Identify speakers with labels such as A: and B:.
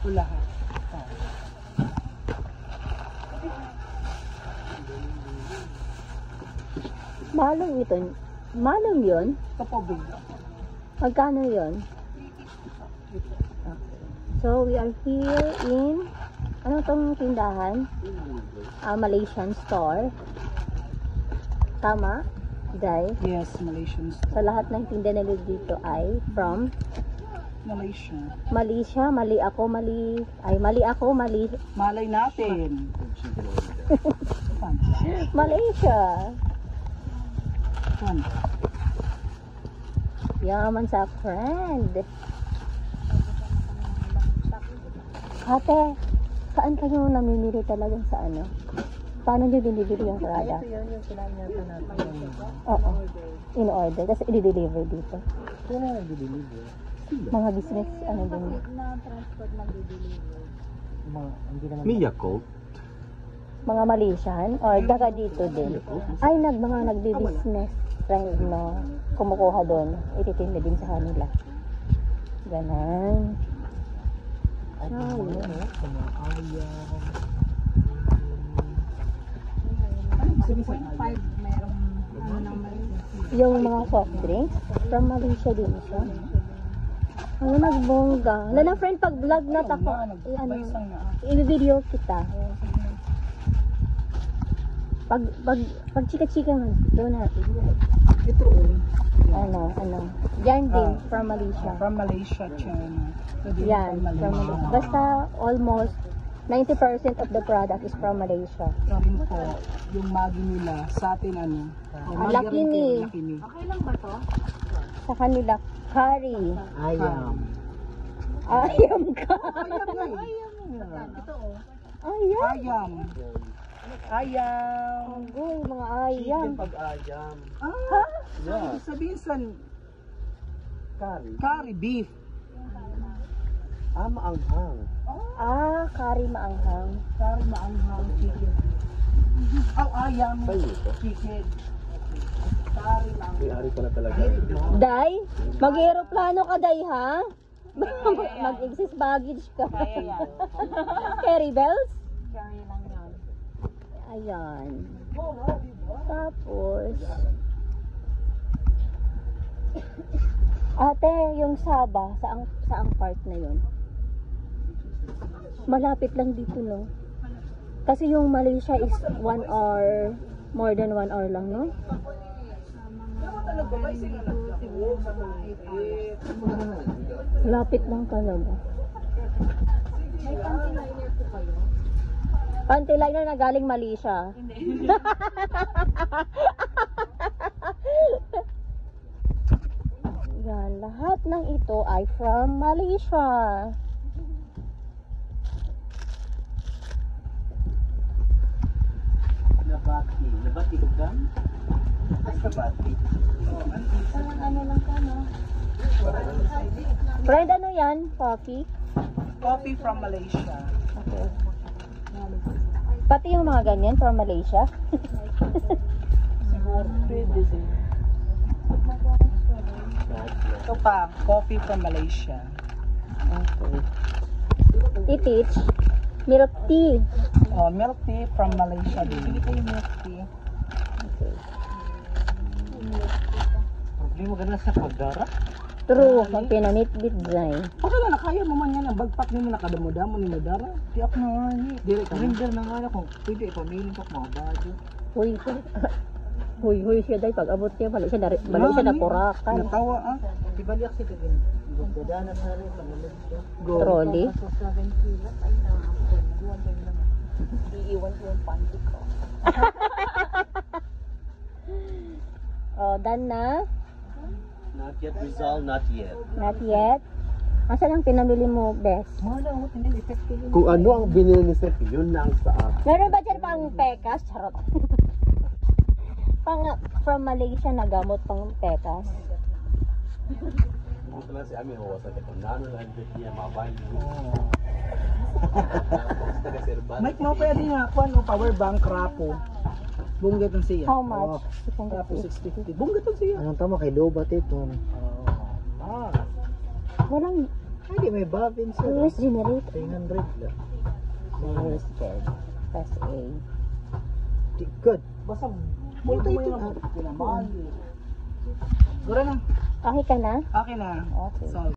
A: Ito lahat.
B: Malong ito. Malong yun?
A: Ito po, big.
B: Magkano yun? Okay. So, we are here in, ano tong tindahan? Malaysian store. Tama? Day?
A: Yes, Malaysian store.
B: So, lahat ng tinda nila dito ay from
A: Malaysia.
B: Malaysia. Mali ako, mali. Ay, mali ako, mali.
A: Malay natin.
B: Malaysia.
A: Yan.
B: Yaman sa friend. Ate, saan kayo namimili talagang sa ano? Paano nyo binibili yung product?
A: Ito yun yung sinanyata natin.
B: Oo. In order. Tapos i-deliver dito.
A: Ito na nag-deliver.
B: Mga business, ano din.
C: Na-transport ng deliver.
D: Miyako.
B: Mga Malaysian or daga dito din. Ay, mga nagbi-business friend no. Kumukuha doon. Ititinda din sa kanila. Ganon.
A: Ay,
C: Mayroong ano ng Malaysia.
B: Yung mga soft drinks, from Malaysia din siya. Ang nagbongga. Lala friend, pag vlog na tako, i-video kita. Pag chika-chika man, doon na.
A: ito
B: Ano. Yan din, from Malaysia.
A: from Malaysia, China.
B: Yan, from Malaysia. Basta almost 90% of the product is from Malaysia.
A: Sabi po, yung Maggi nila sa atin ano.
B: Ang laki ni.
C: Okay lang ba to?
B: Sa kanila, curry.
A: Ayam.
B: Ayam ka.
C: Ito oh.
B: Ayam.
A: Ayam. Ayam.
B: Agoy, mga ayam.
D: Pag-ayam.
B: Ha?
A: Yeah. Sabihin sa curry beef.
D: Maanghang.
B: Curry maanghang.
A: Curry maanghang chicken. Ayam chicken. Curry maanghang.
D: May-ari ko na talaga.
B: Day, mag-aeroplano ka, Day, ha? Mag-excess baggage ka.
C: Kaya yan.
B: Carry bells?
C: Carry lang yan.
B: Ayan. Tapos, ate, yung Sabah, saang part na yun? Malapit lang dito, no? Kasi yung Malaysia is 1 hour, more than 1 hour lang, no? Lapit lang talaga.
C: May panty liner po kayo?
B: Panty liner na galing Malaysia. Yan, lahat ng ito ay from Malaysia.
D: Nabati ko gan? Basta bati.
C: Ano lang ka, no?
B: Friend, ano yan? Coffee?
A: Coffee from Malaysia.
B: Okay. Pati yung mga ganyan from Malaysia?
A: Siguro pwede din. Ito pa, coffee from Malaysia.
B: Okay. Itich, milk tea.
A: Oh, milk tea from Malaysia din.
C: Hindi ko yung milk tea.
B: Okay.
D: Problema ka na sa pagdara?
B: True, pag pinanitbit dyan.
A: Baka na kaya mo man yan ang bagpak nimo nakadamo-damo ni Madara.
D: Tiyak na nga ni.
A: Dili ka.
D: Render na nga na kung pwede ipamilin ko mga badyo.
B: Huy siya dahil pag abot niya, balik siya na purakan.
A: Natawa ah.
D: Di balik siya din. Gudana sa rin pangalit siya.
B: Trolley.
C: So 7 kilos ay nakakakuha din lang. Iiwan ko yung panty ko.
B: Done na?
D: Not yet resolved, not yet.
B: Not yet? Asan ang pinamili mo, best?
D: Kung ano ang binili ni Seth, yun na ang sa akin.
B: Meron ba dyan pang pekas? Charot. From Malaysia na gamot pang pekas.
D: Buto lang si Ami, hawa sa kaya. Nano lang dito niya, mabay.
A: Mike mo pwede nga kuan o power bank rapo. Bunggat ang siya.
B: How much? Isang
A: Rapo
B: gabi.
A: 650. Bunggat ang siya.
D: Anong tama kay Lobat ito?
A: Ah.
B: Walang
D: Hindi, may babin siya.
B: US generator.
D: 300 lang.
B: Wasted. Class A.
D: Good.
A: Basta,
D: Multi ito na.
A: Gura na.
B: Okay ka na?
A: Okay na.
B: Okay.
A: Solve.